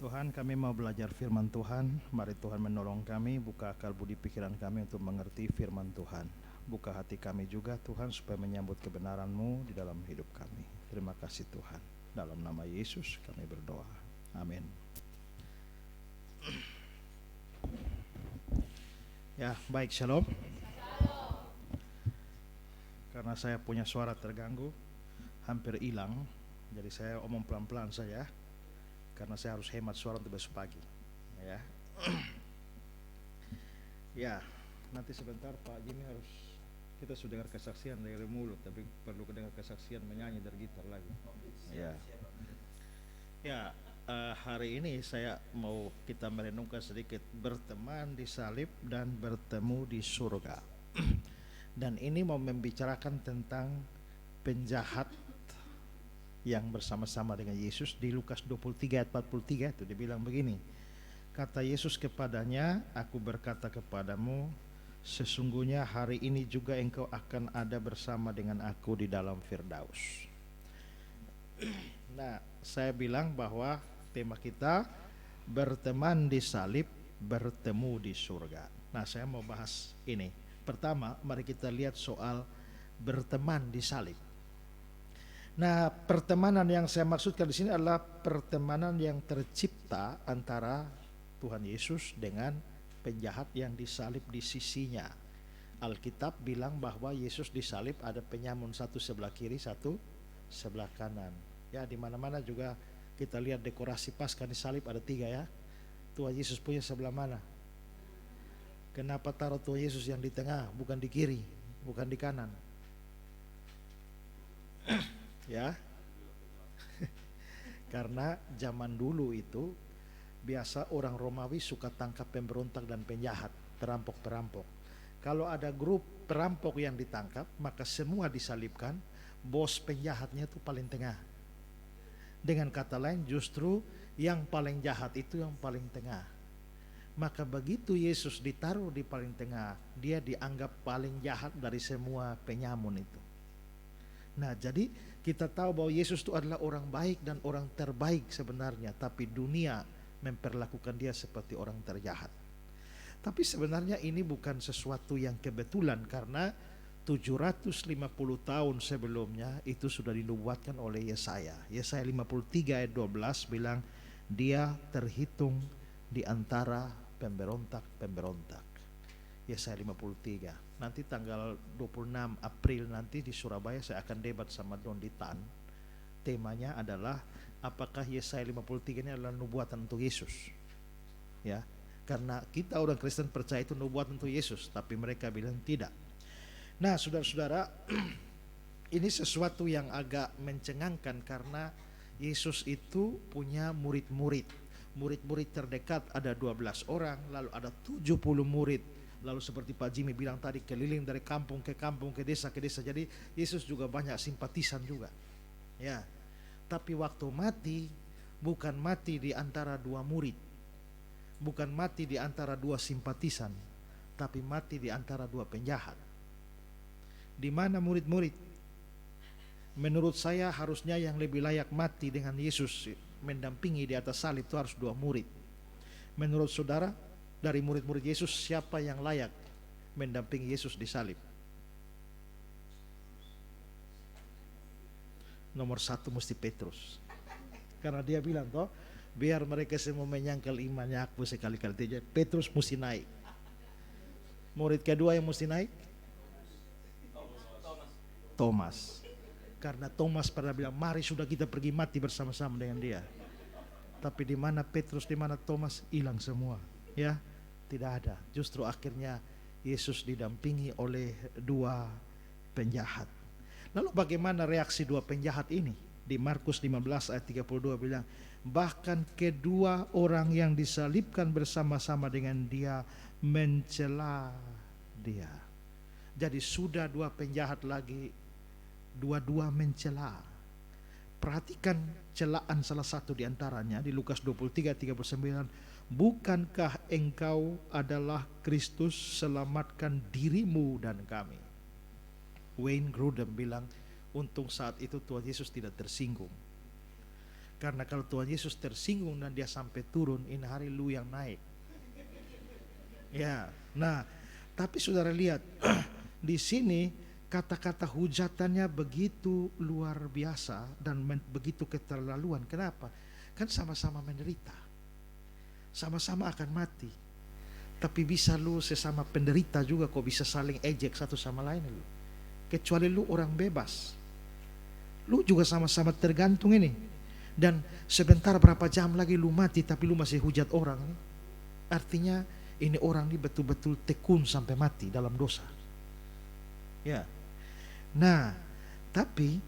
Tuhan, kami mau belajar firman Tuhan. Mari Tuhan menolong kami, buka akal budi pikiran kami untuk mengerti firman Tuhan. Buka hati kami juga Tuhan supaya menyambut kebenaran-Mu di dalam hidup kami. Terima kasih Tuhan. Dalam nama Yesus kami berdoa. Amin. Ya, baik, shalom. Karena saya punya suara terganggu, hampir hilang. Jadi saya omong pelan-pelan saja, karena saya harus hemat suara untuk besok pagi. Ya, ya. Nanti sebentar Pak Jimmy harus, kita sudah dengar kesaksian dari mulut, tapi perlu dengar kesaksian menyanyi dari gitar lagi. Ya, ya. Hari ini saya mau kita merenungkan sedikit berteman di salib dan bertemu di surga. Dan ini mau membicarakan tentang penjahat yang bersama-sama dengan Yesus. Di Lukas 23 ayat 43 itu dibilang begini, kata Yesus kepadanya, aku berkata kepadamu, sesungguhnya hari ini juga engkau akan ada bersama dengan aku di dalam Firdaus. Nah, saya bilang bahwa tema kita berteman di salib, bertemu di surga. Nah, saya mau bahas ini. Pertama, mari kita lihat soal berteman di salib. Nah, pertemanan yang saya maksudkan di sini adalah pertemanan yang tercipta antara Tuhan Yesus dengan penjahat yang disalib di sisinya. Alkitab bilang bahwa Yesus disalib ada penyamun, satu sebelah kiri, satu sebelah kanan. Ya, di mana-mana juga kita lihat dekorasi Paskah di salib ada 3 ya. Tuhan Yesus punya sebelah mana? Kenapa taruh Tuhan Yesus yang di tengah, bukan di kiri, bukan di kanan? Ya, karena zaman dulu itu biasa orang Romawi suka tangkap pemberontak dan penjahat, perampok-perampok. Kalau ada grup perampok yang ditangkap, maka semua disalibkan, bos penjahatnya itu paling tengah. Dengan kata lain, justru yang paling jahat itu yang paling tengah. Maka begitu Yesus ditaruh di paling tengah, dia dianggap paling jahat dari semua penyamun itu. Nah, jadi kita tahu bahwa Yesus itu adalah orang baik dan orang terbaik sebenarnya, tapi dunia memperlakukan dia seperti orang terjahat. Tapi sebenarnya ini bukan sesuatu yang kebetulan, karena 750 tahun sebelumnya itu sudah dinubuatkan oleh Yesaya. Yesaya 53 ayat 12 bilang, dia terhitung di antara pemberontak-pemberontak. Yesaya 53. Nanti tanggal 26 April nanti di Surabaya saya akan debat sama Don Ditan. Temanya adalah apakah Yesaya 53 ini adalah nubuatan untuk Yesus. Ya, karena kita orang Kristen percaya itu nubuatan untuk Yesus, tapi mereka bilang tidak. Nah, saudara-saudara, ini sesuatu yang agak mencengangkan karena Yesus itu punya murid-murid. Murid-murid terdekat ada 12 orang, lalu ada 70 murid. Lalu seperti Pak Jimmy bilang tadi, keliling dari kampung ke kampung, ke desa ke desa. Jadi Yesus juga banyak simpatisan juga. Ya. Tapi waktu mati, bukan mati di antara 2 murid. Bukan mati di antara 2 simpatisan, tapi mati di antara 2 penjahat. Di mana murid-murid? Menurut saya harusnya yang lebih layak mati dengan Yesus mendampingi di atas salib itu harus 2 murid. Menurut saudara, dari murid-murid Yesus siapa yang layak mendampingi Yesus di salib? Nomor 1 mesti Petrus. Karena dia bilang toh, biar mereka semua menyangkal imannya aku sekali-kali saja, Petrus mesti naik. Murid kedua yang mesti naik? Thomas. Karena Thomas pernah bilang, mari sudah kita pergi mati bersama-sama dengan dia. Tapi di mana Petrus, di mana Thomas, hilang semua. Ya, tidak ada. Justru akhirnya Yesus didampingi oleh 2 penjahat. Lalu bagaimana reaksi 2 penjahat ini? Di Markus 15 ayat 32 bilang, bahkan kedua orang yang disalibkan bersama-sama dengan dia mencela dia. Jadi sudah 2 penjahat lagi, dua-dua mencela. Perhatikan celaan salah satu di antaranya di Lukas 23:39. Bukankah engkau adalah Kristus, selamatkan dirimu dan kami. Wayne Grudem bilang, untung saat itu Tuhan Yesus tidak tersinggung. Karena kalau Tuhan Yesus tersinggung dan dia sampai turun, ini hari lu yang naik. Ya, nah, tapi saudara lihat di sini kata-kata hujatannya begitu luar biasa dan begitu keterlaluan. Kenapa? Kan sama-sama menderita, sama-sama akan mati. Tapi bisa lu sesama penderita juga kok bisa saling ejek satu sama lain lu. Kecuali lu orang bebas, lu juga sama-sama tergantung ini. Dan sebentar berapa jam lagi lu mati, tapi lu masih hujat orang. Artinya ini orang ini betul-betul tekun sampai mati dalam dosa. Ya. Nah, tapi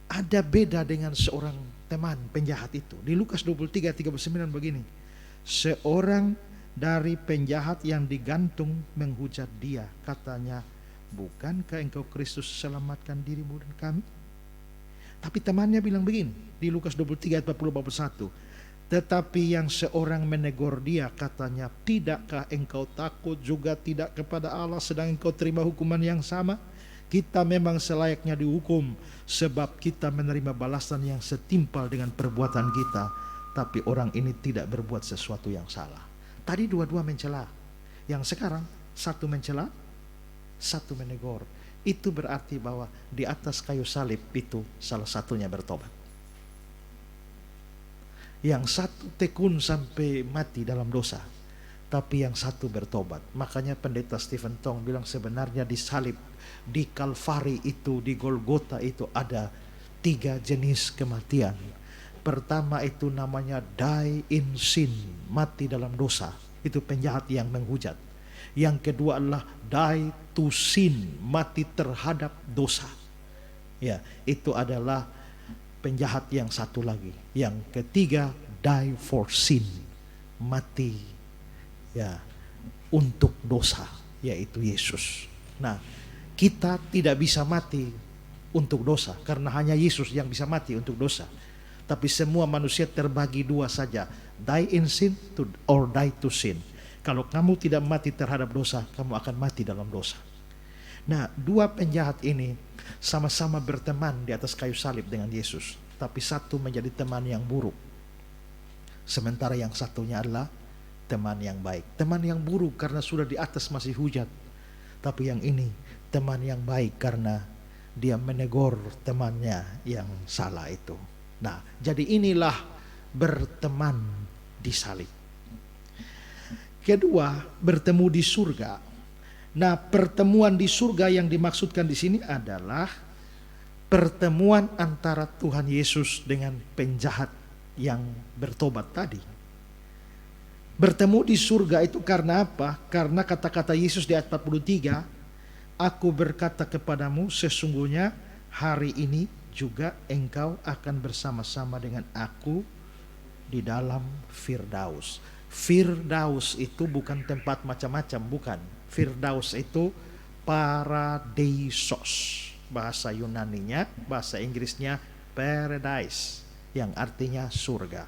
ada beda dengan seorang teman penjahat itu. Di Lukas 23:39 begini. Seorang dari penjahat yang digantung menghujat dia, katanya, bukankah engkau Kristus, selamatkan dirimu dan kami? Tapi temannya bilang begini di Lukas 23:40-41. Tetapi yang seorang menegur dia, katanya, tidakkah engkau takut juga tidak kepada Allah, sedang engkau terima hukuman yang sama? Kita memang selayaknya dihukum, sebab kita menerima balasan yang setimpal dengan perbuatan kita. Tapi orang ini tidak berbuat sesuatu yang salah. Tadi dua-dua mencela. Yang sekarang satu mencela, satu menegur. Itu berarti bahwa di atas kayu salib itu salah satunya bertobat. Yang satu tekun sampai mati dalam dosa, tapi yang satu bertobat. Makanya pendeta Stephen Tong bilang sebenarnya di salib, di Kalvari itu, di Golgota itu ada 3 jenis kematian. Pertama itu namanya die in sin, mati dalam dosa. Itu penjahat yang menghujat. Yang kedua adalah die to sin, mati terhadap dosa. Ya, itu adalah penjahat yang satu lagi. Yang ketiga die for sin, mati ya untuk dosa, yaitu Yesus. Nah, kita tidak bisa mati untuk dosa karena hanya Yesus yang bisa mati untuk dosa. Tapi semua manusia terbagi dua saja, die in sin or die to sin. Kalau kamu tidak mati terhadap dosa, kamu akan mati dalam dosa. Nah, dua penjahat ini sama-sama berteman di atas kayu salib dengan Yesus. Tapi satu menjadi teman yang buruk, sementara yang satunya adalah teman yang baik. Teman yang buruk karena sudah di atas masih hujat. Tapi yang ini teman yang baik karena dia menegur temannya yang salah itu. Nah, jadi inilah berteman di salib. Kedua, bertemu di surga. Nah, pertemuan di surga yang dimaksudkan di sini adalah pertemuan antara Tuhan Yesus dengan penjahat yang bertobat tadi. Bertemu di surga itu karena apa? Karena kata-kata Yesus di ayat 43, aku berkata kepadamu, sesungguhnya hari ini juga engkau akan bersama-sama dengan aku di dalam Firdaus. Firdaus itu bukan tempat macam-macam, bukan. Firdaus itu paradeisos. Bahasa Yunaninya, bahasa Inggrisnya paradise, yang artinya surga.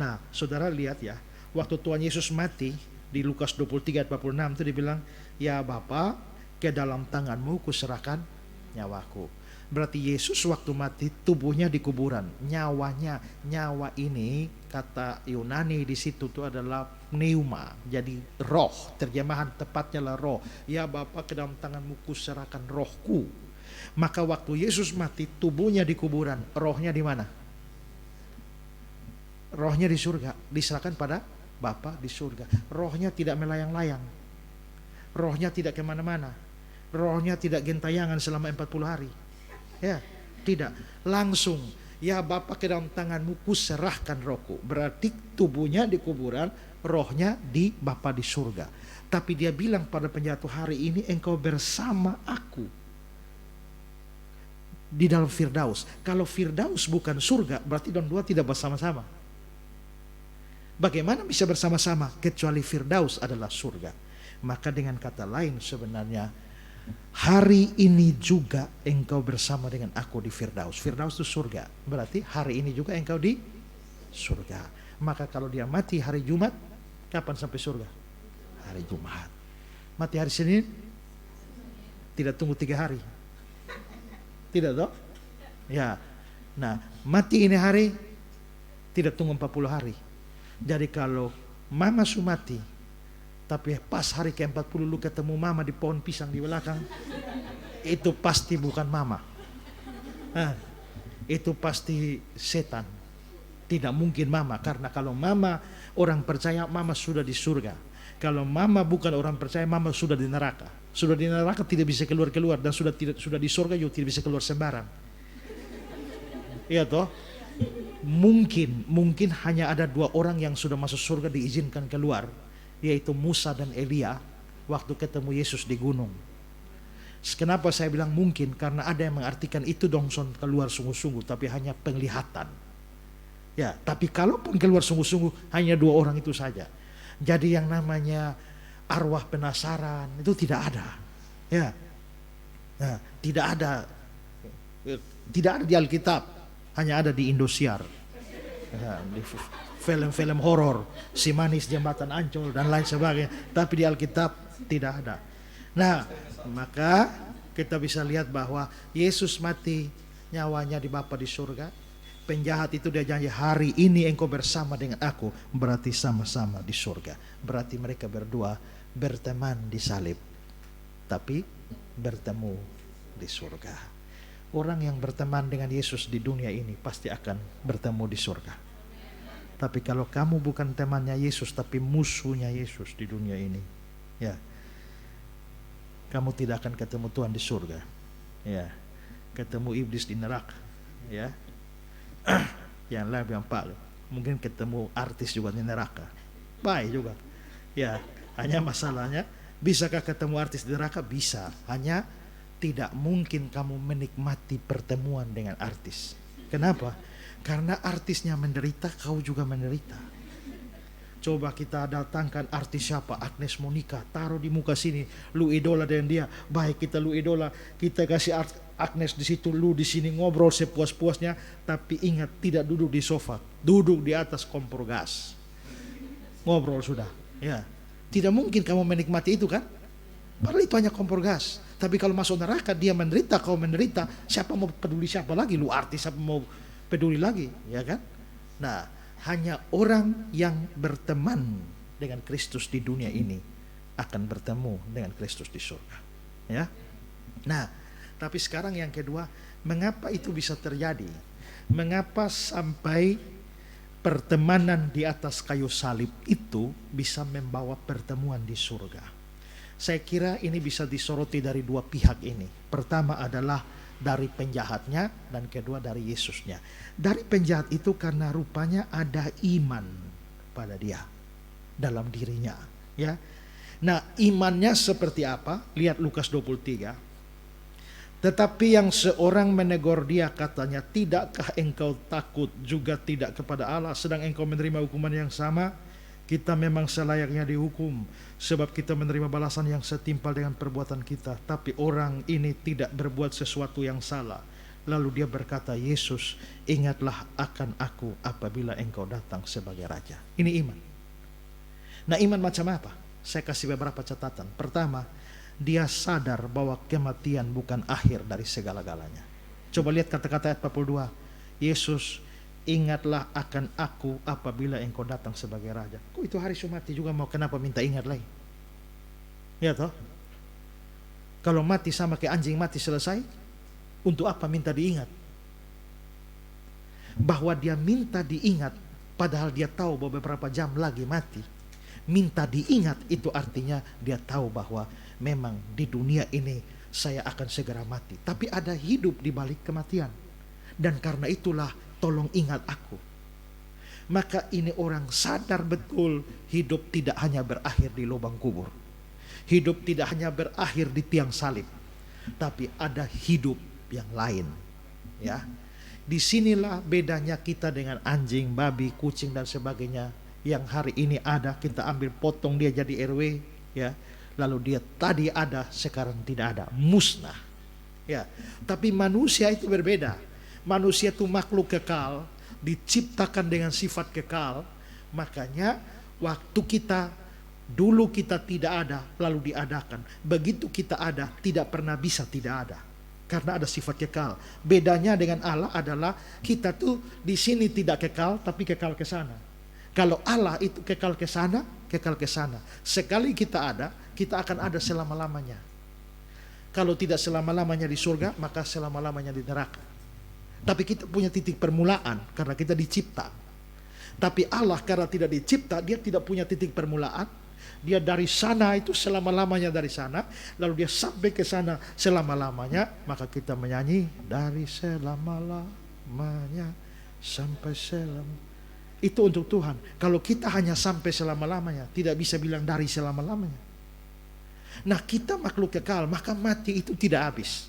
Nah, saudara lihat ya, waktu Tuhan Yesus mati di Lukas 23:46 itu dibilang, ya Bapa, ke dalam tanganmu kuserahkan nyawaku. Berarti Yesus waktu mati tubuhnya di kuburan, nyawanya, nyawa ini kata Yunani di situ itu adalah pneuma, jadi roh, terjemahan tepatnya lah roh. Ya Bapa, ke dalam tanganmu kuserahkan rohku. Maka waktu Yesus mati tubuhnya di kuburan, rohnya di mana? Rohnya di surga, diserahkan pada Bapa di surga. Rohnya tidak melayang-layang, rohnya tidak kemana-mana, rohnya tidak gentayangan selama 40 hari. Ya, tidak, langsung, ya Bapa, ke dalam tanganmu kuserahkan rohku. Berarti tubuhnya di kuburan, rohnya di Bapa di surga. Tapi dia bilang pada penjahat, hari ini engkau bersama aku di dalam Firdaus. Kalau Firdaus bukan surga, berarti dan dua tidak bersama-sama. Bagaimana bisa bersama-sama kecuali Firdaus adalah surga? Maka dengan kata lain sebenarnya hari ini juga engkau bersama dengan aku di Firdaus. Firdaus itu surga. Berarti hari ini juga engkau di surga. Maka kalau dia mati hari Jumat, kapan sampai surga? Hari Jumat. Mati hari Senin, tidak tunggu 3 hari. Tidak toh? Ya. Nah, mati ini hari Tidak tunggu 40 hari. Jadi kalau mama su mati, tapi pas hari ke-40 lu ketemu mama di pohon pisang di belakang, itu pasti bukan mama. Nah, itu pasti setan. Tidak mungkin mama, karena kalau mama orang percaya, mama sudah di surga. Kalau mama bukan orang percaya, mama sudah di neraka. Sudah di neraka tidak bisa keluar-keluar, dan sudah di surga juga tidak bisa keluar sembarang. Iya toh? Mungkin hanya ada 2 orang yang sudah masuk surga diizinkan keluar, yaitu Musa dan Elia waktu ketemu Yesus di gunung. Kenapa saya bilang mungkin? Karena ada yang mengartikan itu dongson keluar sungguh-sungguh, tapi hanya penglihatan. Ya, tapi kalaupun keluar sungguh-sungguh, hanya 2 orang itu saja. Jadi yang namanya arwah penasaran itu tidak ada. Ya, nah, tidak ada di Alkitab, hanya ada di Indosiar. Ya, di film-film horor, Si Manis Jembatan Ancol dan lain sebagainya. Tapi di Alkitab tidak ada. Nah, maka kita bisa lihat bahwa Yesus mati, nyawanya di Bapa di surga. Penjahat itu dia janji, hari ini engkau bersama dengan aku, berarti sama-sama di surga. Berarti mereka berdua berteman di salib, tapi bertemu di surga. Orang yang berteman dengan Yesus di dunia ini pasti akan bertemu di surga. Tapi kalau kamu bukan temannya Yesus, tapi musuhnya Yesus di dunia ini, ya, kamu tidak akan ketemu Tuhan di surga. Ya, ketemu iblis di neraka. Ya, yang lain yang pak, mungkin ketemu artis juga di neraka, baik juga. Ya, hanya masalahnya, bisakah ketemu artis di neraka? Bisa, hanya tidak mungkin kamu menikmati pertemuan dengan artis. Kenapa? Karena artisnya menderita, kau juga menderita. Coba kita datangkan artis siapa, Agnes Monica, taruh di muka sini, lu idola dengan dia, baik kita lu idola, kita kasih Agnes di situ, lu di sini ngobrol sepuas-puasnya, tapi ingat tidak duduk di sofa, duduk di atas kompor gas, ngobrol sudah. Ya, tidak mungkin kamu menikmati itu kan? Padahal itu hanya kompor gas. Tapi kalau masuk neraka, dia menderita, kau menderita, siapa mau peduli siapa lagi? Lu artis, siapa mau peduli lagi, ya kan? Nah, hanya orang yang berteman dengan Kristus di dunia ini akan bertemu dengan Kristus di surga. Ya. Nah, tapi sekarang yang kedua, mengapa itu bisa terjadi? Mengapa sampai pertemanan di atas kayu salib itu bisa membawa pertemuan di surga? Saya kira ini bisa disoroti dari 2 pihak ini. Pertama adalah dari penjahatnya, dan kedua dari Yesusnya. Dari penjahat itu karena rupanya ada iman pada dia dalam dirinya, ya. Nah, imannya seperti apa? Lihat Lukas 23. Tetapi yang seorang menegur dia katanya, tidakkah engkau takut juga tidak kepada Allah, sedang engkau menerima hukuman yang sama? Kita memang selayaknya dihukum, sebab kita menerima balasan yang setimpal dengan perbuatan kita. Tapi orang ini tidak berbuat sesuatu yang salah. Lalu dia berkata, Yesus, ingatlah akan aku apabila engkau datang sebagai raja. Ini iman. Nah, iman macam apa? Saya kasih beberapa catatan. Pertama, dia sadar bahwa kematian bukan akhir dari segala-galanya. Coba lihat kata-kata ayat 42. Yesus, ingatlah akan aku apabila engkau datang sebagai raja. Kok itu hari mati juga mau kenapa minta ingat lagi? Ya toh? Kalau mati sama kayak anjing mati selesai, untuk apa minta diingat? Bahwa dia minta diingat padahal dia tahu bahwa beberapa jam lagi mati. Minta diingat itu artinya dia tahu bahwa memang di dunia ini saya akan segera mati, tapi ada hidup di balik kematian. Dan karena itulah tolong ingat aku. Maka ini orang sadar betul hidup tidak hanya berakhir di lubang kubur. Hidup tidak hanya berakhir di tiang salib, tapi ada hidup yang lain. Ya, disinilah bedanya kita dengan anjing, babi, kucing dan sebagainya. Yang hari ini ada, kita ambil potong dia jadi RW, ya. Lalu dia tadi ada, sekarang tidak ada, musnah. Ya, tapi manusia itu berbeda. Manusia itu makhluk kekal, diciptakan dengan sifat kekal. Makanya waktu dulu kita tidak ada, lalu diadakan. Begitu kita ada, tidak pernah bisa tidak ada. karena ada sifat kekal. Bedanya dengan Allah adalah kita tuh di sini tidak kekal tapi kekal ke sana. Kalau Allah itu kekal ke sana, kekal ke sana. Sekali kita ada, kita akan ada selama-lamanya. Kalau tidak selama-lamanya di surga, maka selama-lamanya di neraka. Tapi kita punya titik permulaan karena kita dicipta. Tapi Allah karena tidak dicipta, dia tidak punya titik permulaan. Dia dari sana itu selama-lamanya dari sana, lalu dia sampai ke sana selama-lamanya. Maka kita menyanyi dari selama-lamanya sampai itu untuk Tuhan. Kalau kita hanya sampai selama-lamanya, tidak bisa bilang dari selama-lamanya. Nah, kita makhluk kekal, maka mati itu tidak habis.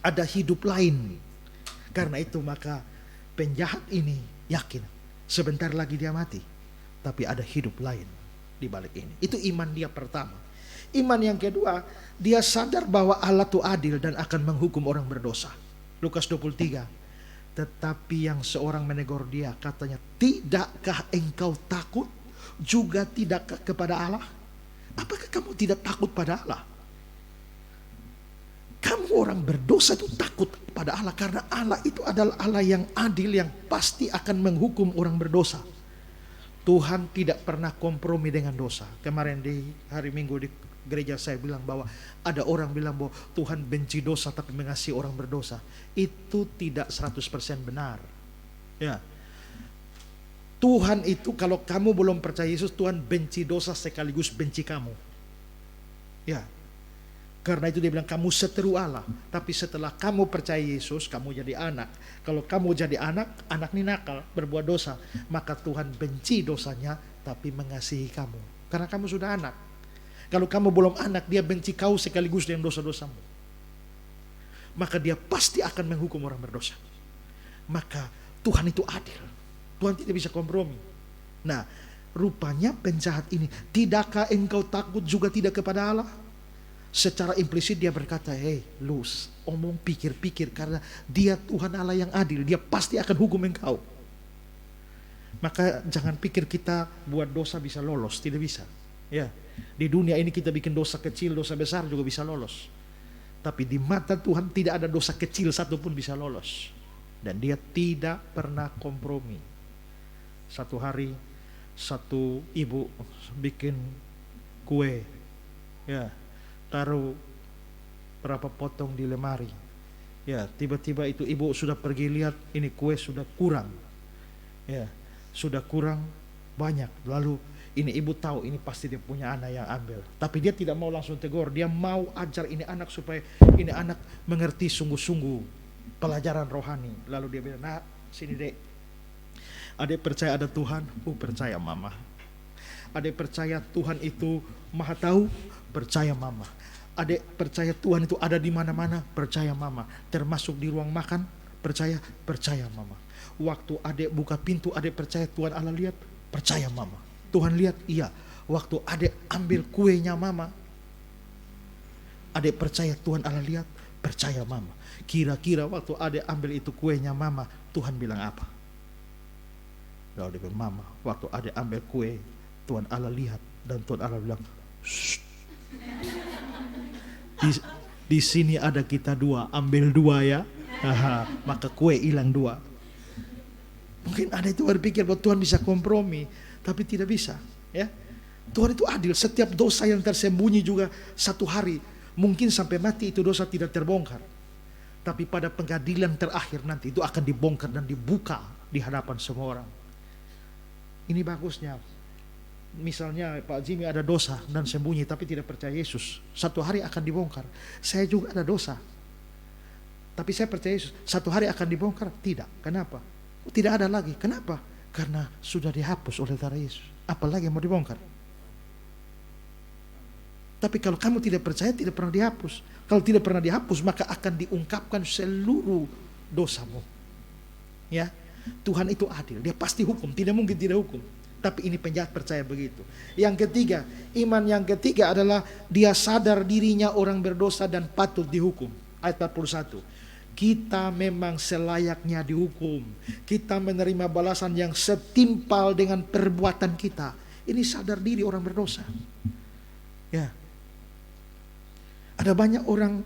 Ada hidup lain. Karena itu maka penjahat ini yakin sebentar lagi dia mati, tapi ada hidup lain di balik ini. Itu iman dia pertama. Iman yang kedua, dia sadar bahwa Allah itu adil dan akan menghukum orang berdosa. Lukas 23. Tetapi yang seorang menegur dia, katanya, tidakkah engkau takut juga tidakkah kepada Allah? Apakah kamu tidak takut pada Allah? Kamu orang berdosa itu takut pada Allah karena Allah itu adalah Allah yang adil, yang pasti akan menghukum orang berdosa. Tuhan tidak pernah kompromi dengan dosa. Kemarin di hari Minggu di gereja saya bilang bahwa ada orang bilang bahwa Tuhan benci dosa tapi mengasihi orang berdosa. Itu tidak 100% benar. Ya. Tuhan itu kalau kamu belum percaya Yesus, Tuhan benci dosa sekaligus benci kamu. Ya. Karena itu dia bilang kamu seteru Allah. Tapi setelah kamu percaya Yesus, kamu jadi anak. Kalau kamu jadi anak ini nakal, berbuat dosa, maka Tuhan benci dosanya tapi mengasihi kamu. Karena kamu sudah anak. Kalau kamu belum anak, dia benci kau sekaligus dengan dosa-dosamu. Maka dia pasti akan menghukum orang berdosa. Maka Tuhan itu adil. Tuhan tidak bisa kompromi. Nah, rupanya penjahat ini, tidakkah engkau takut juga tidak kepada Allah? Secara implisit dia berkata, hey Luz, omong pikir-pikir, karena dia Tuhan Allah yang adil, dia pasti akan hukum engkau. Maka jangan pikir kita buat dosa bisa lolos, tidak bisa. Ya, di dunia ini kita bikin dosa kecil, dosa besar juga bisa lolos. Tapi di mata Tuhan tidak ada dosa kecil satupun bisa lolos. Dan dia tidak pernah kompromi. Satu hari, satu ibu bikin kue, ya, taruh berapa potong di lemari. Ya, tiba-tiba itu ibu sudah pergi lihat, ini kue sudah kurang. Ya, sudah kurang banyak. Lalu ini ibu tahu ini pasti dia punya anak yang ambil. Tapi dia tidak mau langsung tegur, dia mau ajar ini anak supaya ini anak mengerti sungguh-sungguh pelajaran rohani. Lalu dia bilang, nah sini dek, adek percaya ada Tuhan? Percaya mama. Adek percaya Tuhan itu maha tahu? Percaya mama. Adek percaya Tuhan itu ada di mana-mana? Percaya mama. Termasuk di ruang makan? Percaya mama. Waktu adek buka pintu, adek percaya Tuhan Allah lihat? Percaya mama. Tuhan lihat? Iya. Waktu adek ambil kuenya mama, adek percaya Tuhan Allah lihat? Percaya mama. Kira-kira waktu adek ambil itu kuenya mama, Tuhan bilang apa? Lalu dia bilang, mama, waktu adek ambil kue, Tuhan Allah lihat, dan Tuhan Allah bilang, di sini ada kita dua, ambil dua ya. Maka kue hilang dua. Mungkin ada itu berpikir bahwa Tuhan bisa kompromi, tapi tidak bisa. Ya, Tuhan itu adil. Setiap dosa yang tersembunyi juga satu hari, mungkin sampai mati itu dosa tidak terbongkar. Tapi pada pengadilan terakhir nanti itu akan dibongkar dan dibuka di hadapan semua orang. Ini bagusnya. Misalnya Pak Jimmy ada dosa dan sembunyi tapi tidak percaya Yesus, satu hari akan dibongkar. Saya juga ada dosa tapi saya percaya Yesus, satu hari akan dibongkar. Tidak. Kenapa? Tidak ada lagi. Kenapa? Karena sudah dihapus oleh darah Yesus. Apalagi yang mau dibongkar? Tapi kalau kamu tidak percaya, tidak pernah dihapus. Kalau tidak pernah dihapus, maka akan diungkapkan seluruh dosamu. Ya, Tuhan itu adil. Dia pasti hukum. Tidak mungkin tidak hukum. Tapi ini penjahat percaya begitu. Yang ketiga, iman yang ketiga adalah dia sadar dirinya orang berdosa dan patut dihukum. Ayat 41. Kita memang selayaknya dihukum. Kita menerima balasan yang setimpal dengan perbuatan kita. Ini sadar diri orang berdosa. Ya. Ada banyak orang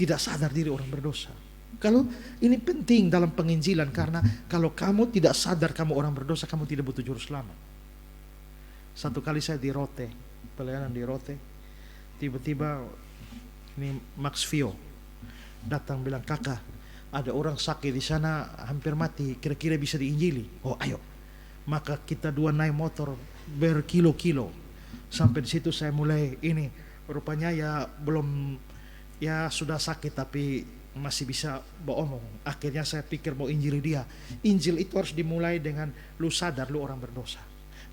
tidak sadar diri orang berdosa. Kalau ini penting dalam penginjilan, karena kalau kamu tidak sadar kamu orang berdosa, kamu tidak butuh juru selamat. Satu kali saya di Rote, pelayanan di Rote, tiba-tiba ini Max Vio datang bilang, kakak ada orang sakit di sana hampir mati, kira-kira bisa diinjili. Oh ayo. Maka kita dua naik motor berkilo-kilo sampai di situ. Saya mulai ini, rupanya ya belum, ya sudah sakit tapi masih bisa bohong. Akhirnya saya pikir mau injili dia. Injil itu harus dimulai dengan lu sadar lu orang berdosa.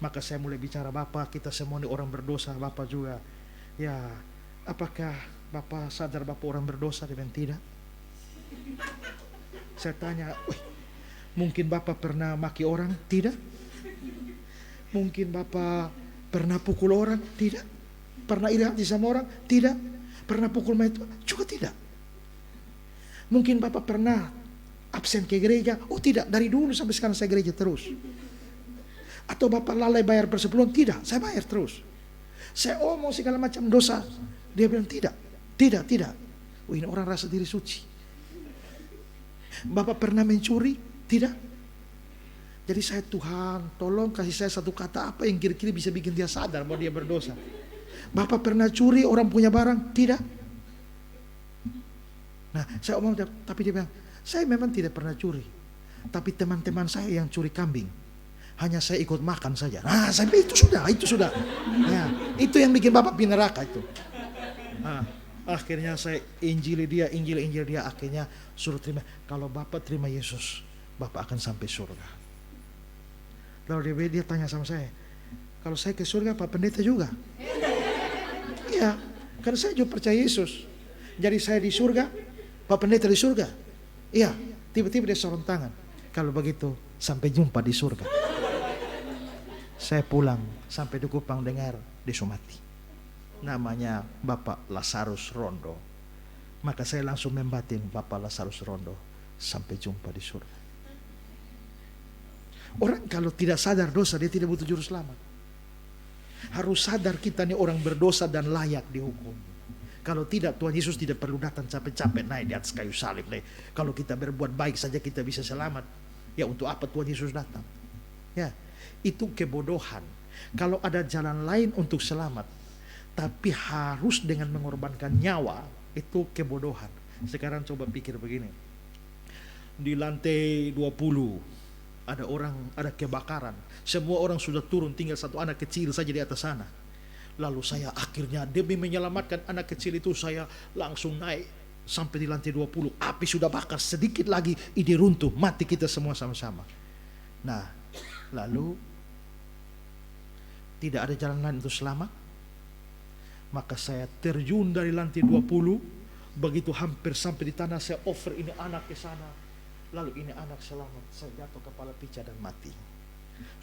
Maka saya mulai bicara, Bapak kita semua ini orang berdosa, Bapak juga. Ya, apakah Bapak sadar Bapak orang berdosa? Dia bilang tidak. Saya tanya, mungkin Bapak pernah maki orang? Tidak. Mungkin Bapak pernah pukul orang? Tidak. Pernah iri hati sama orang? Tidak. Pernah pukul mayat? Juga tidak. Mungkin Bapak pernah absen ke gereja? Oh tidak, dari dulu sampai sekarang saya gereja terus. Atau Bapak lalai bayar persepuluhan? Tidak, saya bayar terus. Saya omong segala macam dosa. Dia bilang tidak, tidak, tidak. Oh ini orang rasa diri suci. Bapak pernah mencuri? Tidak. Jadi saya, Tuhan tolong kasih saya satu kata apa yang kira-kira bisa bikin dia sadar bahwa dia berdosa. Bapak pernah curi orang punya barang? Tidak. Nah saya omong, tapi dia bilang, saya memang tidak pernah curi, tapi teman-teman saya yang curi kambing, hanya saya ikut makan saja. Nah sampai itu sudah. Nah, itu yang bikin Bapak pindah neraka itu. Nah, akhirnya saya injili dia, akhirnya suruh terima. Kalau Bapak terima Yesus, Bapak akan sampai surga. Lalu dia tanya sama saya, kalau saya ke surga Pak Pendeta juga? Iya, karena saya juga percaya Yesus. Jadi saya di surga, Pak Pendeta di surga. Iya, tiba-tiba dia sorong tangan. Kalau begitu sampai jumpa di surga. Saya pulang sampai di Kupang dengar dia mati. Namanya Bapak Lazarus Rondo. Maka saya langsung membatin, Bapak Lazarus Rondo, sampai jumpa di surga. Orang kalau tidak sadar dosa, dia tidak butuh juru selamat. Harus sadar kita ini orang berdosa dan layak dihukum. Kalau tidak, Tuhan Yesus tidak perlu datang capek-capek naik di atas kayu salib. Kalau kita berbuat baik saja kita bisa selamat. Ya untuk apa Tuhan Yesus datang? Ya, itu kebodohan. Kalau ada jalan lain untuk selamat, tapi harus dengan mengorbankan nyawa, itu kebodohan. Sekarang coba pikir begini. Di lantai 20 ada kebakaran. Semua orang sudah turun, tinggal satu anak kecil saja di atas sana. Lalu saya akhirnya demi menyelamatkan anak kecil itu, saya langsung naik sampai di lantai 20. Api sudah bakar, sedikit lagi ide runtuh, mati kita semua sama-sama. Nah, lalu tidak ada jalan lain untuk selamat. Maka saya terjun dari lantai 20. Begitu hampir sampai di tanah, saya offer ini anak ke sana. Lalu ini anak selamat, saya jatuh kepala picah dan mati.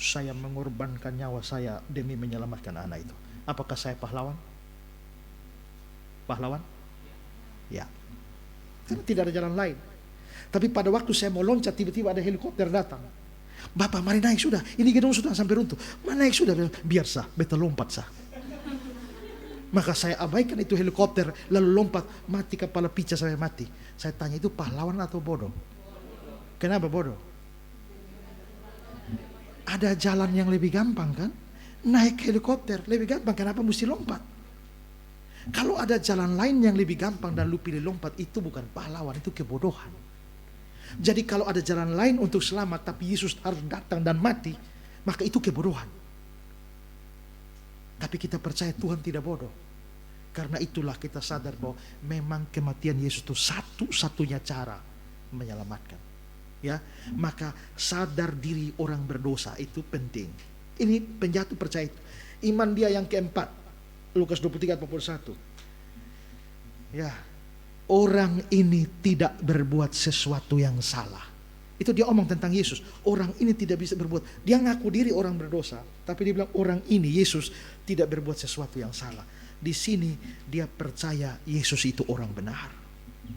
Saya mengorbankan nyawa saya demi menyelamatkan anak itu. Apakah saya pahlawan? Pahlawan? Ya. Karena tidak ada jalan lain. Tapi pada waktu saya mau loncat, tiba-tiba ada helikopter datang. Bapak mari naik sudah, ini gedung sudah sampai runtuh. Mana naik sudah? Biar sah, beta lompat sah. Maka saya abaikan itu helikopter, lalu lompat, mati kepala picah sampai mati. Saya tanya, itu pahlawan atau bodoh? Kenapa bodoh? Ada jalan yang lebih gampang kan? Naik helikopter lebih gampang, kenapa mesti lompat? Kalau ada jalan lain yang lebih gampang dan lu pilih lompat, itu bukan pahlawan, itu kebodohan. Jadi kalau ada jalan lain untuk selamat tapi Yesus harus datang dan mati, maka itu kebodohan. Tapi kita percaya Tuhan tidak bodoh. Karena itulah kita sadar bahwa memang kematian Yesus itu satu-satunya cara menyelamatkan. Ya, maka sadar diri orang berdosa itu penting. Ini penjatuh percaya itu. Iman dia yang keempat, Lukas 23:41. Ya, orang ini tidak berbuat sesuatu yang salah. Itu dia omong tentang Yesus. Orang ini tidak bisa berbuat. Dia ngaku diri orang berdosa, tapi dia bilang orang ini, Yesus, tidak berbuat sesuatu yang salah. Di sini dia percaya Yesus itu orang benar.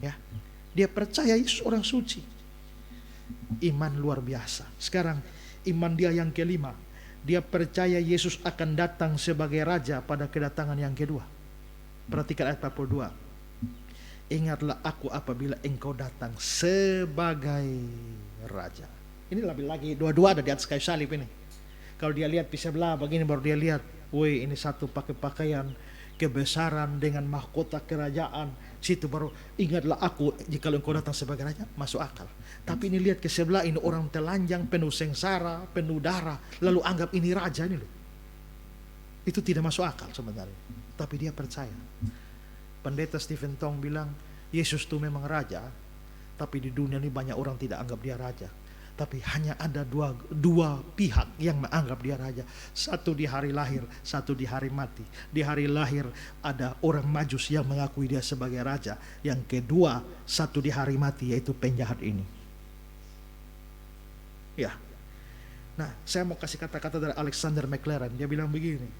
Ya, dia percaya Yesus orang suci. Iman luar biasa. Sekarang iman dia yang kelima. Dia percaya Yesus akan datang sebagai raja pada kedatangan yang kedua. Perhatikan ayat 42. Ingatlah aku apabila engkau datang sebagai raja. Ini lebih lagi, dua-dua ada di atas kayu salib ini. Kalau dia lihat di sebelah begini, baru dia lihat, woi ini satu pakai pakaian kebesaran dengan mahkota kerajaan. Situ baru ingatlah aku jika engkau datang sebagai raja, masuk akal. Tapi ini lihat ke sebelah, ini orang telanjang, penuh sengsara, penuh darah, lalu anggap ini raja ini loh. Itu tidak masuk akal sebenarnya. Tapi dia percaya. Pendeta Stephen Tong bilang, Yesus itu memang raja, tapi di dunia ini banyak orang tidak anggap dia raja. Tapi hanya ada dua pihak yang menganggap dia raja. Satu di hari lahir, satu di hari mati. Di hari lahir ada orang Majus yang mengakui dia sebagai raja. Yang kedua, satu di hari mati, yaitu penjahat ini. Ya. Nah, saya mau kasih kata-kata dari Alexander McLaren. Dia bilang begini,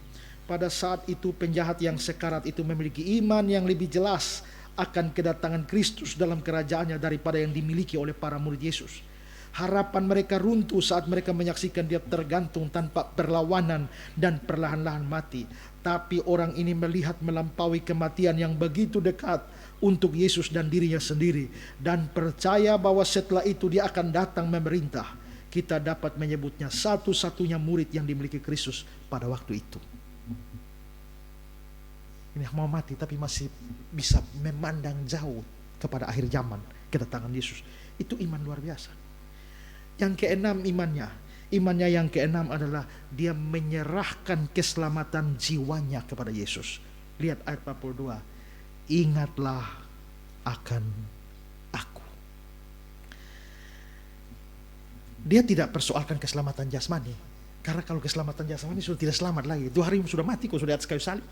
pada saat itu penjahat yang sekarat itu memiliki iman yang lebih jelas akan kedatangan Kristus dalam kerajaannya daripada yang dimiliki oleh para murid Yesus. Harapan mereka runtuh saat mereka menyaksikan dia tergantung tanpa perlawanan dan perlahan-lahan mati. Tapi orang ini melihat melampaui kematian yang begitu dekat untuk Yesus dan dirinya sendiri, dan percaya bahwa setelah itu dia akan datang memerintah. Kita dapat menyebutnya satu-satunya murid yang dimiliki Kristus pada waktu itu. Ini mau mati tapi masih bisa memandang jauh kepada akhir zaman, kedatangan Yesus. Itu iman luar biasa. Yang keenam imannya yang keenam adalah dia menyerahkan keselamatan jiwanya kepada Yesus. Lihat ayat 42, ingatlah akan aku. Dia tidak persoalkan keselamatan jasmani, karena kalau keselamatan jasmani sudah tidak selamat lagi. 2 hari sudah mati kok, sudah atas kayu salib.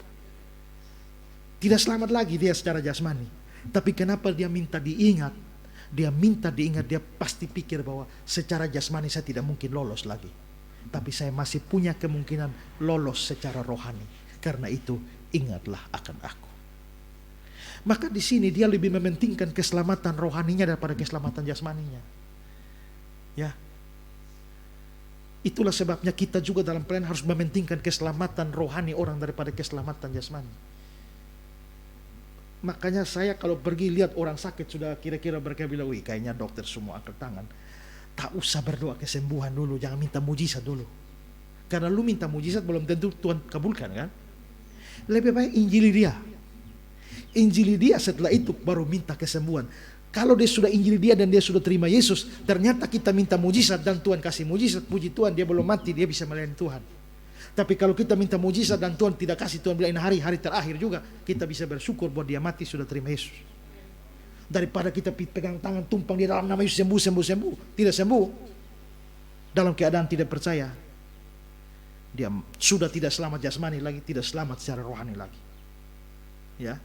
Tidak selamat lagi dia secara jasmani. Tapi kenapa dia minta diingat? Dia minta diingat, dia pasti pikir bahwa secara jasmani saya tidak mungkin lolos lagi. Tapi saya masih punya kemungkinan lolos secara rohani. Karena itu ingatlah akan aku. Maka di sini dia lebih mementingkan keselamatan rohaninya daripada keselamatan jasmaninya. Ya. Itulah sebabnya kita juga dalam pelayanan harus mementingkan keselamatan rohani orang daripada keselamatan jasmani. Makanya saya kalau pergi lihat orang sakit sudah kira-kira mereka bilang, wih kayaknya dokter semua angkat tangan. Tak usah berdoa kesembuhan dulu, jangan minta mujizat dulu. Karena lu minta mujizat belum tentu Tuhan kabulkan kan. Lebih baik injili dia. Injili dia, setelah itu baru minta kesembuhan. Kalau dia sudah injili dia dan dia sudah terima Yesus, ternyata kita minta mujizat dan Tuhan kasih mujizat, puji Tuhan dia belum mati, dia bisa melayani Tuhan. Tapi kalau kita minta mujizat dan Tuhan tidak kasih, Tuhan bilang ini hari terakhir juga, kita bisa bersyukur bahwa dia mati sudah terima Yesus. Daripada kita pegang tangan tumpang di dalam nama Yesus, sembuh, tidak sembuh. Dalam keadaan tidak percaya, dia sudah tidak selamat jasmani lagi, tidak selamat secara rohani lagi. Ya,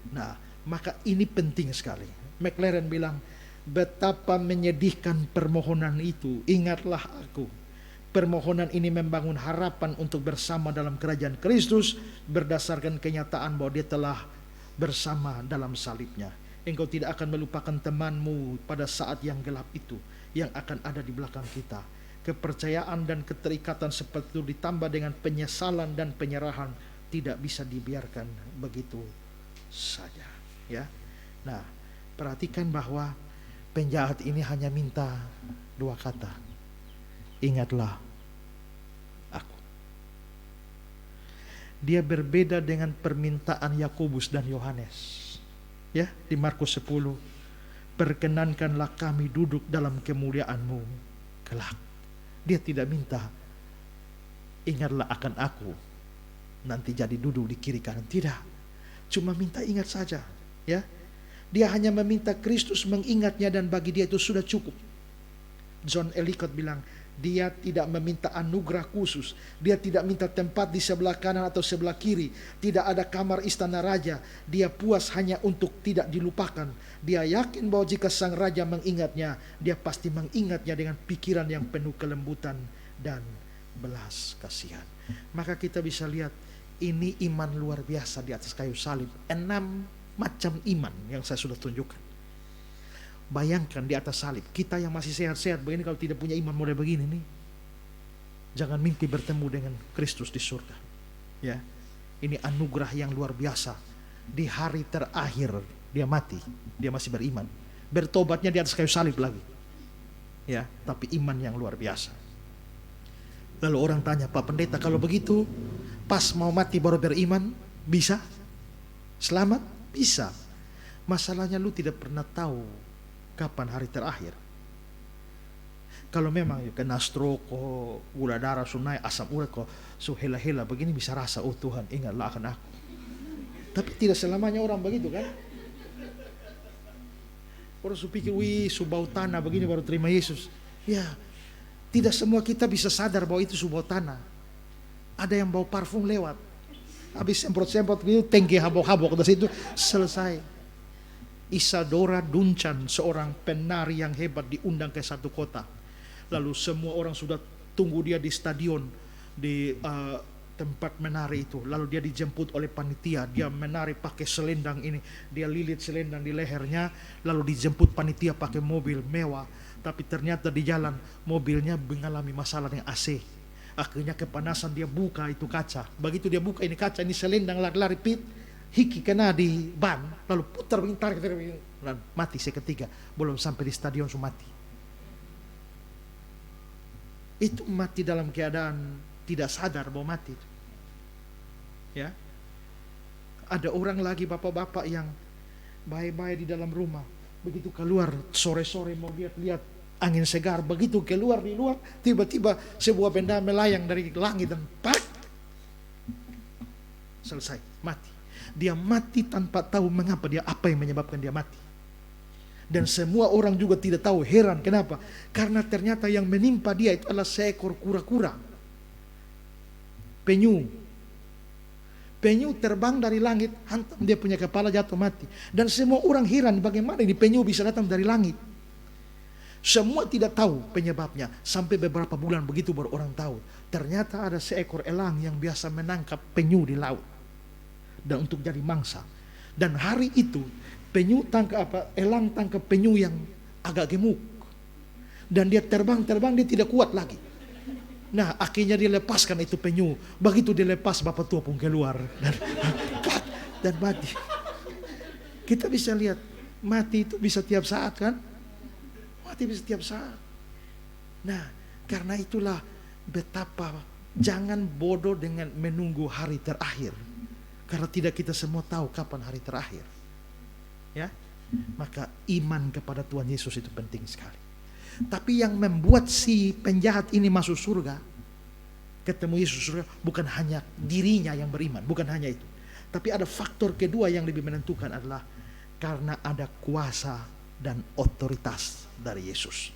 nah maka ini penting sekali. McLaren bilang, betapa menyedihkan permohonan itu, ingatlah aku. Permohonan ini membangun harapan untuk bersama dalam kerajaan Kristus berdasarkan kenyataan bahwa dia telah bersama dalam salibnya. Engkau tidak akan melupakan temanmu pada saat yang gelap itu yang akan ada di belakang kita. Kepercayaan dan keterikatan seperti itu ditambah dengan penyesalan dan penyerahan tidak bisa dibiarkan begitu saja. Ya, nah perhatikan bahwa penjahat ini hanya minta 2 kata. Ingatlah aku. Dia berbeda dengan permintaan Yakobus dan Yohanes. Ya, di Markus 10, perkenankanlah kami duduk dalam kemuliaan-Mu kelak. Dia tidak minta ingatlah akan aku nanti jadi duduk di kiri kanan, tidak. Cuma minta ingat saja, ya. Dia hanya meminta Kristus mengingatnya dan bagi dia itu sudah cukup. John Ellicott bilang, dia tidak meminta anugerah khusus. Dia tidak minta tempat di sebelah kanan atau sebelah kiri. Tidak ada kamar istana raja. Dia puas hanya untuk tidak dilupakan. Dia yakin bahwa jika sang raja mengingatnya, dia pasti mengingatnya dengan pikiran yang penuh kelembutan dan belas kasihan. Maka kita bisa lihat, ini iman luar biasa di atas kayu salib. 6 macam iman yang saya sudah tunjukkan. Bayangkan di atas salib, kita yang masih sehat-sehat begini kalau tidak punya iman model begini nih, jangan mimpi bertemu dengan Kristus di surga. Ya, ini anugerah yang luar biasa di hari terakhir dia mati, dia masih beriman. Bertobatnya di atas kayu salib lagi. Ya, tapi iman yang luar biasa. Lalu orang tanya, Pak Pendeta, kalau begitu pas mau mati baru beriman, bisa? Selamat? Bisa. Masalahnya lu tidak pernah tahu kapan hari terakhir. Kalau memang kena stroke, gula darah, sunai, asam urat, so hela-hela begini bisa rasa, oh Tuhan ingatlah akan aku. Tapi tidak selamanya orang begitu kan. Orang pikir, wih subau tanah begini baru terima Yesus. Ya, tidak semua kita bisa sadar bahwa itu subau tanah. Ada yang bau parfum lewat, habis semprot-semprot gitu, tengki habok-habok dari situ selesai. Isadora Duncan, seorang penari yang hebat, diundang ke satu kota. Lalu semua orang sudah tunggu dia di stadion, di tempat menari itu. Lalu dia dijemput oleh panitia. Dia menari pakai selendang ini, dia lilit selendang di lehernya. Lalu dijemput panitia pakai mobil mewah. Tapi ternyata di jalan mobilnya mengalami masalah dengan AC. Akhirnya kepanasan, dia buka itu kaca. Begitu dia buka ini kaca, ini selendang lari-lari pit, hiki kena di ban, lalu putar begini, tarik, lalu mati seketika. Belum sampai di stadion sudah mati. Itu mati dalam keadaan tidak sadar bahwa mati. Ya, ada orang lagi bapak-bapak yang baik-baik di dalam rumah, begitu keluar sore-sore mau lihat angin segar, begitu keluar di luar tiba-tiba sebuah benda melayang dari langit dan pak, selesai mati. Dia mati tanpa tahu mengapa dia, apa yang menyebabkan dia mati. Dan semua orang juga tidak tahu, heran kenapa? Karena ternyata yang menimpa dia itu adalah seekor kura-kura, penyu. Penyu terbang dari langit, hantam dia punya kepala, jatuh mati. Dan semua orang heran bagaimana ini penyu bisa datang dari langit. Semua tidak tahu penyebabnya. Sampai beberapa bulan begitu baru orang tahu. Ternyata ada seekor elang yang biasa menangkap penyu di laut dan untuk jadi mangsa. Dan hari itu penyu tangkap elang tangkap penyu yang agak gemuk. Dan dia terbang dia tidak kuat lagi. Nah akhirnya dia lepaskan itu penyu. Begitu dia lepas, bapak tua pun keluar dan mati. Kita bisa lihat mati itu bisa tiap saat kan. Mati bisa tiap saat. Nah karena itulah betapa jangan bodoh dengan menunggu hari terakhir. Karena tidak kita semua tahu kapan hari terakhir. Ya, maka iman kepada Tuhan Yesus itu penting sekali. Tapi yang membuat si penjahat ini masuk surga, ketemu Yesus surga, bukan hanya dirinya yang beriman, bukan hanya itu. Tapi ada faktor kedua yang lebih menentukan adalah karena ada kuasa dan otoritas dari Yesus.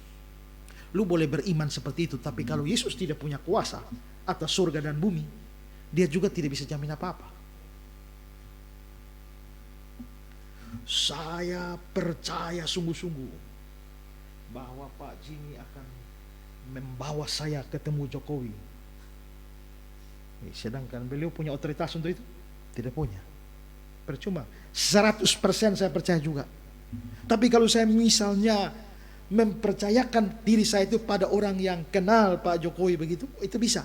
Lu boleh beriman seperti itu, tapi kalau Yesus tidak punya kuasa atas surga dan bumi, dia juga tidak bisa jamin apa-apa. Saya percaya sungguh-sungguh bahwa Pak Jimmy akan membawa saya ketemu Jokowi. Sedangkan beliau punya otoritas untuk itu? Tidak punya. Percuma. 100% saya percaya juga. Tapi kalau saya misalnya mempercayakan diri saya itu pada orang yang kenal Pak Jokowi begitu, itu bisa.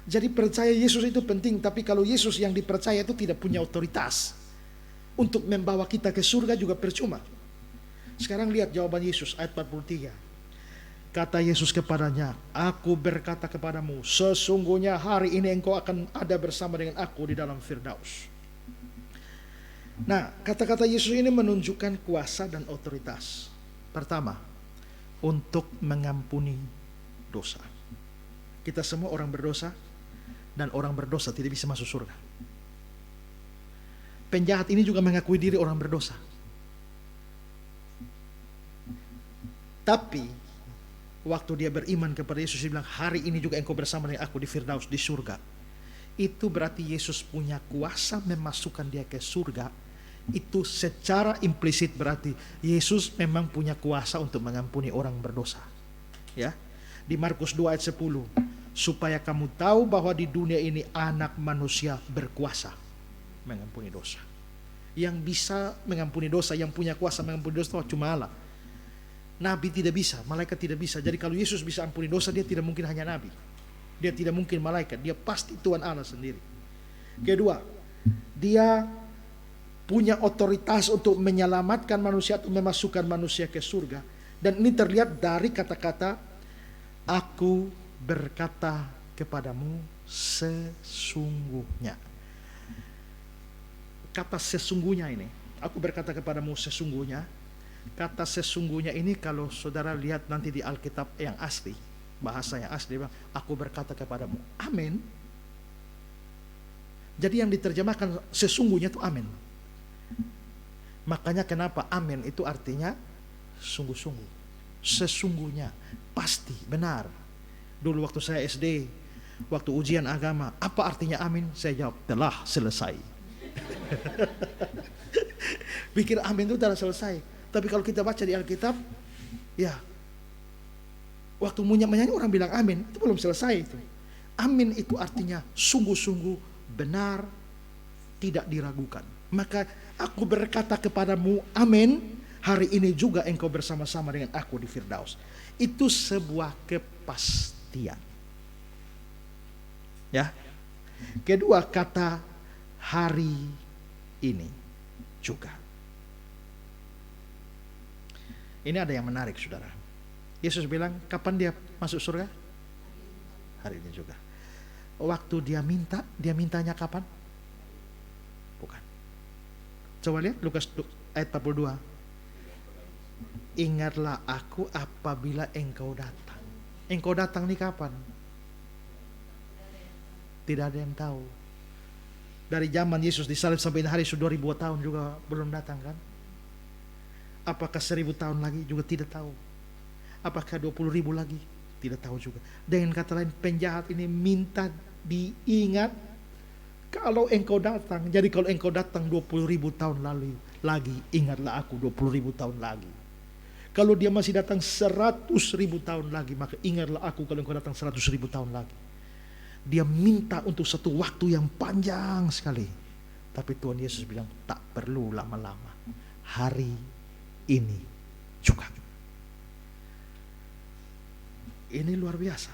Jadi percaya Yesus itu penting, tapi kalau Yesus yang dipercaya itu tidak punya otoritas untuk membawa kita ke surga juga percuma. Sekarang lihat jawaban Yesus ayat 43. Kata Yesus kepadanya, aku berkata kepadamu, sesungguhnya hari ini engkau akan ada bersama dengan aku di dalam Firdaus. Nah, kata-kata Yesus ini menunjukkan kuasa dan otoritas. Pertama, untuk mengampuni dosa. Kita semua orang berdosa, dan orang berdosa tidak bisa masuk surga. Penjahat ini juga mengakui diri orang berdosa. Tapi waktu dia beriman kepada Yesus, dia bilang, hari ini juga engkau bersama dengan aku di Firdaus, di surga. Itu berarti Yesus punya kuasa memasukkan dia ke surga. Itu secara implisit berarti Yesus memang punya kuasa untuk mengampuni orang berdosa. Ya, di Markus 2 ayat 10, supaya kamu tahu bahwa di dunia ini anak manusia berkuasa mengampuni dosa. Yang bisa mengampuni dosa, yang punya kuasa mengampuni dosa cuma Allah. Nabi tidak bisa, malaikat tidak bisa. Jadi kalau Yesus bisa ampuni dosa, dia tidak mungkin hanya nabi. Dia tidak mungkin malaikat, dia pasti Tuhan Allah sendiri. Kedua, dia punya otoritas untuk menyelamatkan manusia atau memasukkan manusia ke surga. Dan ini terlihat dari kata-kata, aku berkata kepadamu sesungguhnya. Kata sesungguhnya ini, aku berkata kepadamu sesungguhnya. Kata sesungguhnya ini kalau saudara lihat nanti di Alkitab yang asli, bahasa yang asli, aku berkata kepadamu, amin. Jadi yang diterjemahkan sesungguhnya itu amin. Makanya kenapa amin itu artinya sungguh-sungguh, sesungguhnya, pasti, benar. Dulu waktu saya SD, waktu ujian agama, apa artinya amin? Saya jawab, telah selesai. Pikir amin itu telah selesai. Tapi kalau kita baca di Alkitab, ya, waktu menyanyi orang bilang amin, itu belum selesai itu. Amin itu artinya sungguh-sungguh, benar, tidak diragukan. Maka aku berkata kepadamu amin, hari ini juga engkau bersama-sama dengan aku di Firdaus. Itu sebuah kepastian. Ya. Kedua, kata hari ini juga. Ini ada yang menarik, saudara. Yesus bilang, kapan dia masuk surga? Hari ini juga. Waktu dia mintanya kapan? Bukan. Coba lihat Lukas ayat 42. Ingatlah aku apabila engkau datang. Engkau datang nih kapan? Tidak ada yang tahu. Dari zaman Yesus disalib sampai hari sudah 2000 tahun juga belum datang kan? Apakah 1000 tahun lagi juga tidak tahu. Apakah 20.000 lagi? Tidak tahu juga. Dengan kata lain, penjahat ini minta diingat kalau engkau datang. Jadi kalau engkau datang 20.000 tahun lalu lagi, ingatlah aku 20.000 tahun lagi. Kalau dia masih datang 100.000 tahun lagi, maka ingatlah aku kalau engkau datang 100.000 tahun lagi. Dia minta untuk satu waktu yang panjang sekali. Tapi Tuhan Yesus bilang, tak perlu lama-lama. Hari ini juga. Ini luar biasa.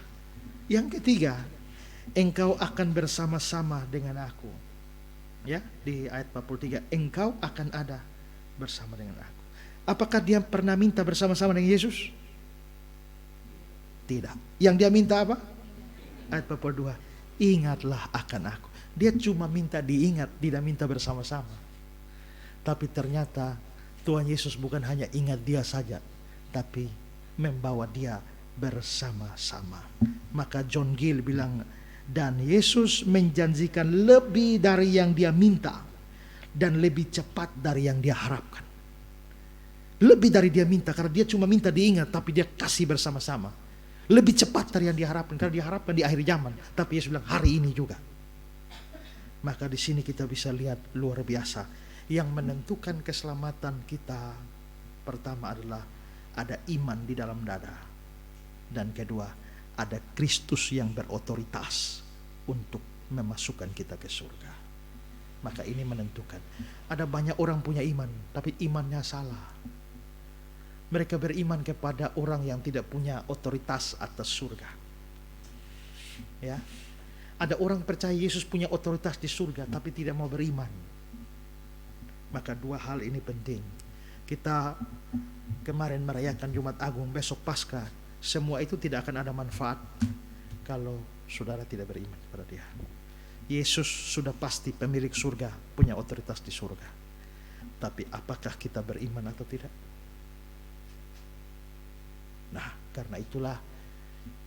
Yang ketiga, engkau akan bersama-sama dengan aku. Ya, di ayat 43, engkau akan ada bersama dengan aku. Apakah dia pernah minta bersama-sama dengan Yesus? Tidak. Yang dia minta apa? Ayat 42, ingatlah akan aku. Dia cuma minta diingat, tidak minta bersama-sama. Tapi ternyata Tuhan Yesus bukan hanya ingat dia saja, tapi membawa dia bersama-sama. Maka John Gill bilang, dan Yesus menjanjikan lebih dari yang dia minta dan lebih cepat dari yang dia harapkan. Lebih dari dia minta, karena dia cuma minta diingat, tapi dia kasih bersama-sama. Lebih cepat dari yang diharapkan, karena diharapkan di akhir zaman, tapi Yesus bilang hari ini juga. Maka di sini kita bisa lihat luar biasa. Yang menentukan keselamatan kita, pertama adalah ada iman di dalam dada, dan kedua ada Kristus yang berotoritas untuk memasukkan kita ke surga. Maka ini menentukan. Ada banyak orang punya iman, tapi imannya salah. Mereka beriman kepada orang yang tidak punya otoritas atas surga. Ya, ada orang percaya Yesus punya otoritas di surga, tapi tidak mau beriman. Maka dua hal ini penting. Kita kemarin merayakan Jumat Agung, besok Paskah. Semua itu tidak akan ada manfaat kalau saudara tidak beriman kepada Dia. Yesus sudah pasti pemilik surga, punya otoritas di surga. Tapi apakah kita beriman atau tidak? Nah, karena itulah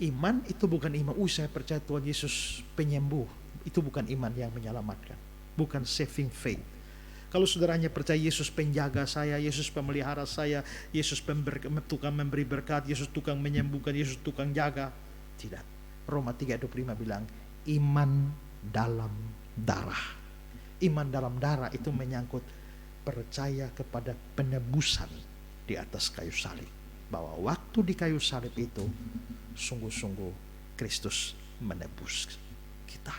iman itu bukan iman, saya percaya Tuhan Yesus penyembuh. Itu bukan iman yang menyelamatkan, bukan saving faith. Kalau saudaranya percaya Yesus penjaga saya, Yesus pemelihara saya, Yesus tukang memberi berkat, Yesus tukang menyembuhkan, Yesus tukang jaga, tidak. Roma 3:25 bilang iman dalam darah. Iman dalam darah itu menyangkut percaya kepada penebusan di atas kayu salib. Bahwa waktu di kayu salib itu sungguh-sungguh Kristus menebus kita.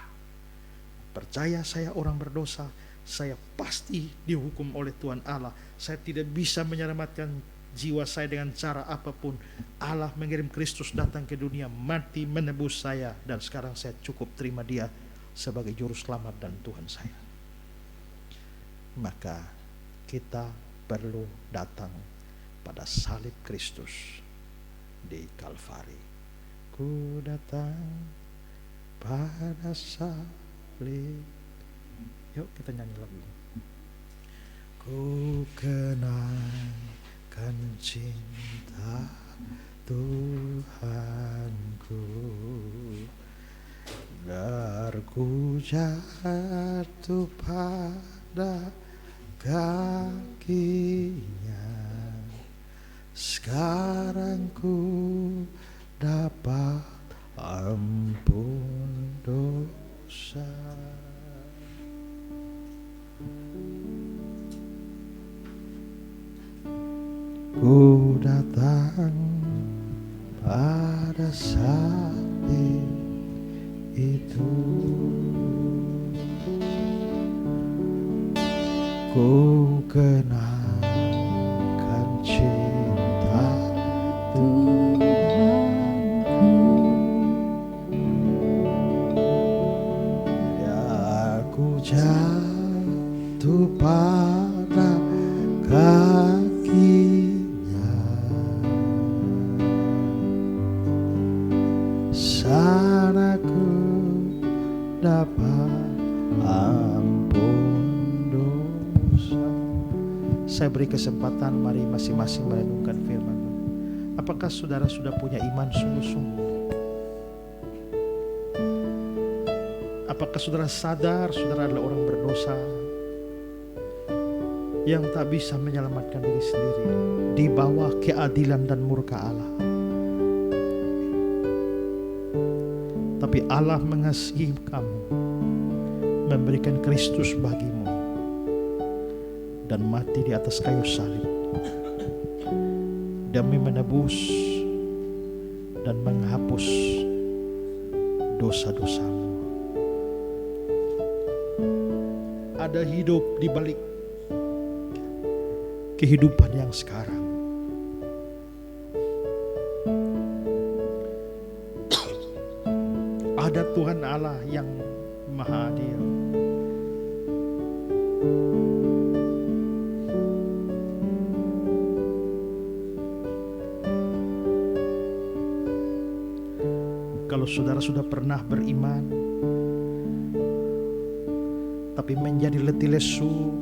Percaya saya orang berdosa, saya pasti dihukum oleh Tuhan Allah. Saya tidak bisa menyelamatkan jiwa saya dengan cara apapun. Allah mengirim Kristus datang ke dunia, mati menebus saya, dan sekarang saya cukup terima Dia sebagai juru selamat dan Tuhan saya. Maka kita perlu datang pada salib Kristus di Kalvari. Ku datang pada salib. Yuk kita nyanyi lagu ini. Ku kenangkan cinta Tuhanku, darku jatuh pada kakinya. Sekarang ku dapat ampun dosa. Ku datang pada salib itu, ku kenangkan cinta Tuhanku, ya ku jatuh pada kakinya. Sana ku dapat ampun dosa. Saya beri kesempatan, mari masing-masing merenungkan firman. Apakah saudara sudah punya iman sungguh-sungguh? Apakah saudara sadar saudara adalah orang berdosa yang tak bisa menyelamatkan diri sendiri, di bawah keadilan dan murka Allah? Tapi Allah mengasihi kamu, memberikan Kristus bagimu, dan mati di atas kayu salib demi menebus dan menghapus dosa-dosamu. Ada hidup di balik kehidupan yang sekarang. Ada Tuhan Allah yang Maha Adil. Kalau saudara sudah pernah beriman tapi menjadi letih lesu,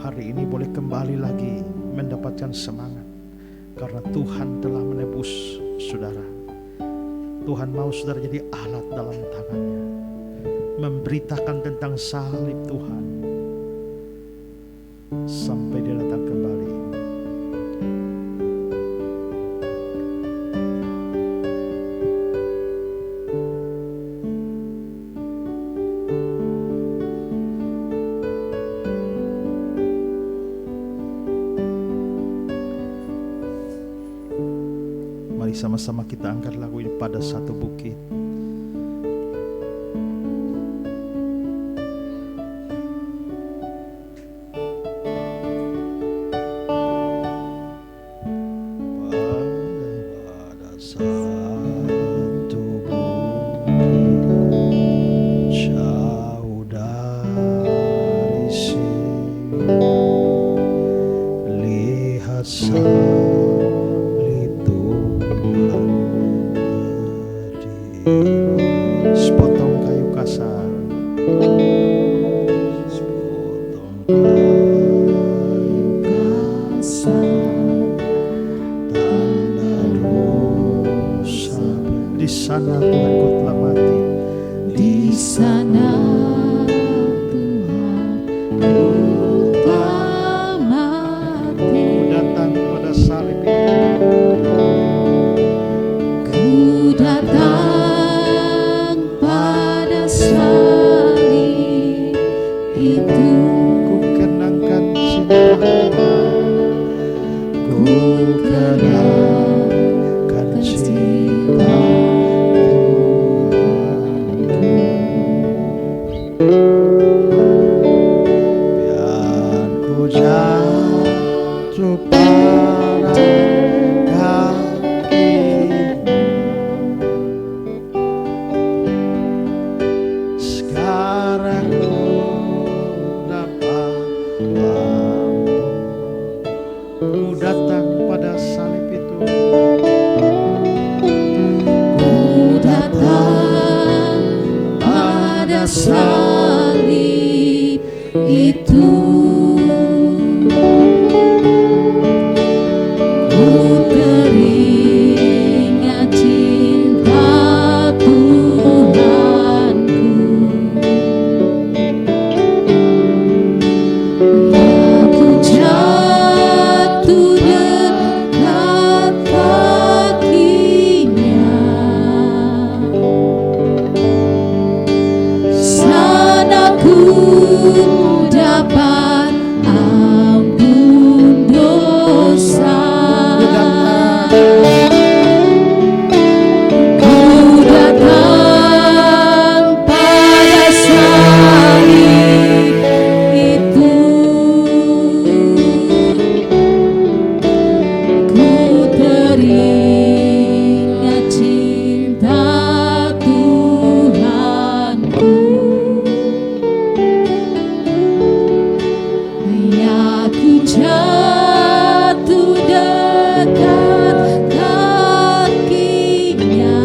hari ini boleh kembali lagi mendapatkan semangat, karena Tuhan telah menebus saudara. Tuhan mau saudara jadi alat dalam tangannya, memberitakan tentang salib Tuhan sampai dia datang kembali. Mari sama-sama kita angkat lagu ini, Pada Satu Bukit. Pada satu bukit jauh dari sini, lihat salib Tuhan berdiri. salib itu. Ku teringat cinta Tuhanku, aku jatuh dekat kakinya. Sana ku dapat ampun dosa. Ku datang pada salib itu. Ku teringat cinta Tuhanku. Aku jatuh dekat kakinya.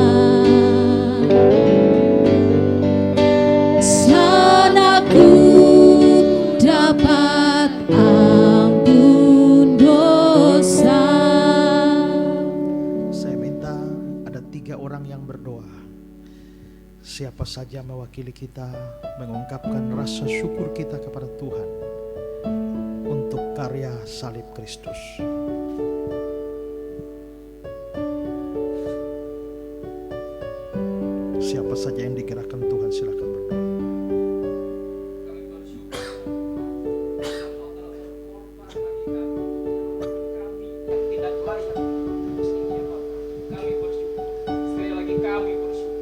Sana ku dapat ampun dosa. Saya minta ada 3 orang yang berdoa. Siapa saja mewakili kita mengungkapkan rasa syukur kita kepada Tuhan untuk karya salib Kristus. Siapa saja yang digerakkan Tuhan, silakan berdoa. Tidak layak mestinya, Pak. Kami bersyukur. Sekali lagi kami bersyukur.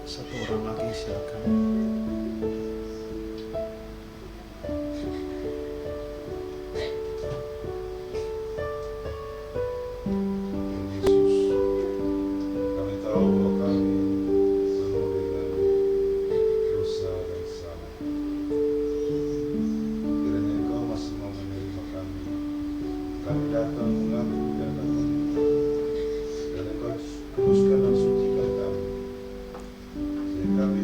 Satu orang lagi silakan. Kami tahu bahwa kami penuh dengan dosa dan salah. Kiranya Engkau masih mau menerima kami. Kami datang mengaku di hadapan-Mu, dan Engkau kuduskan dan sucikan kami, sehingga kami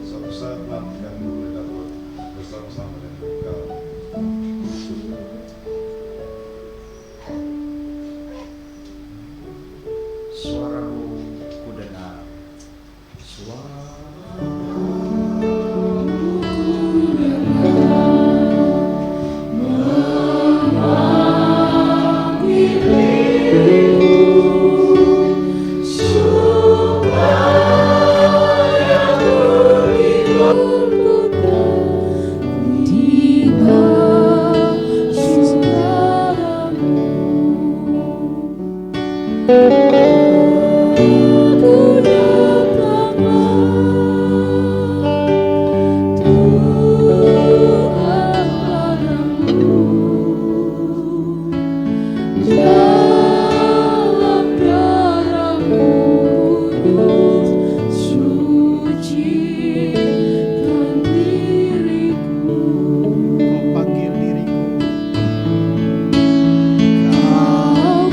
suatu saat nanti kami boleh dapat bersama-sama dengan Engkau. Suaramu ku dengar. Suara Kau panggil diriku. Kau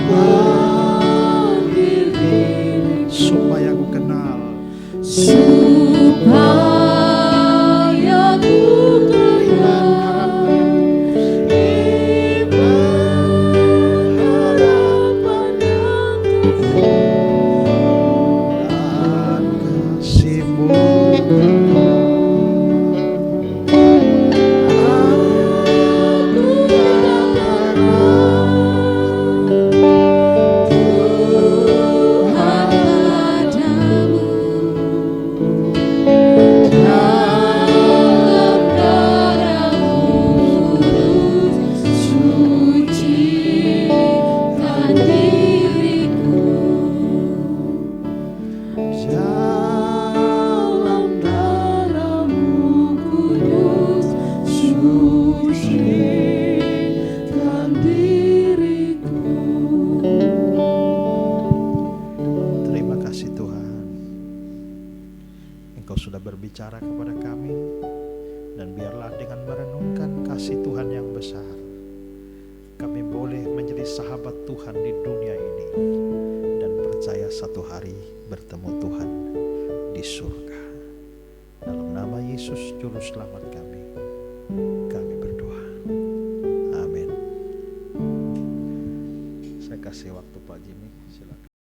menjadi sahabat Tuhan di dunia ini dan percaya satu hari bertemu Tuhan di surga. Dalam nama Yesus Juru Selamat kami berdoa. Amin. Saya kasih waktu Pak Jimmy, silakan.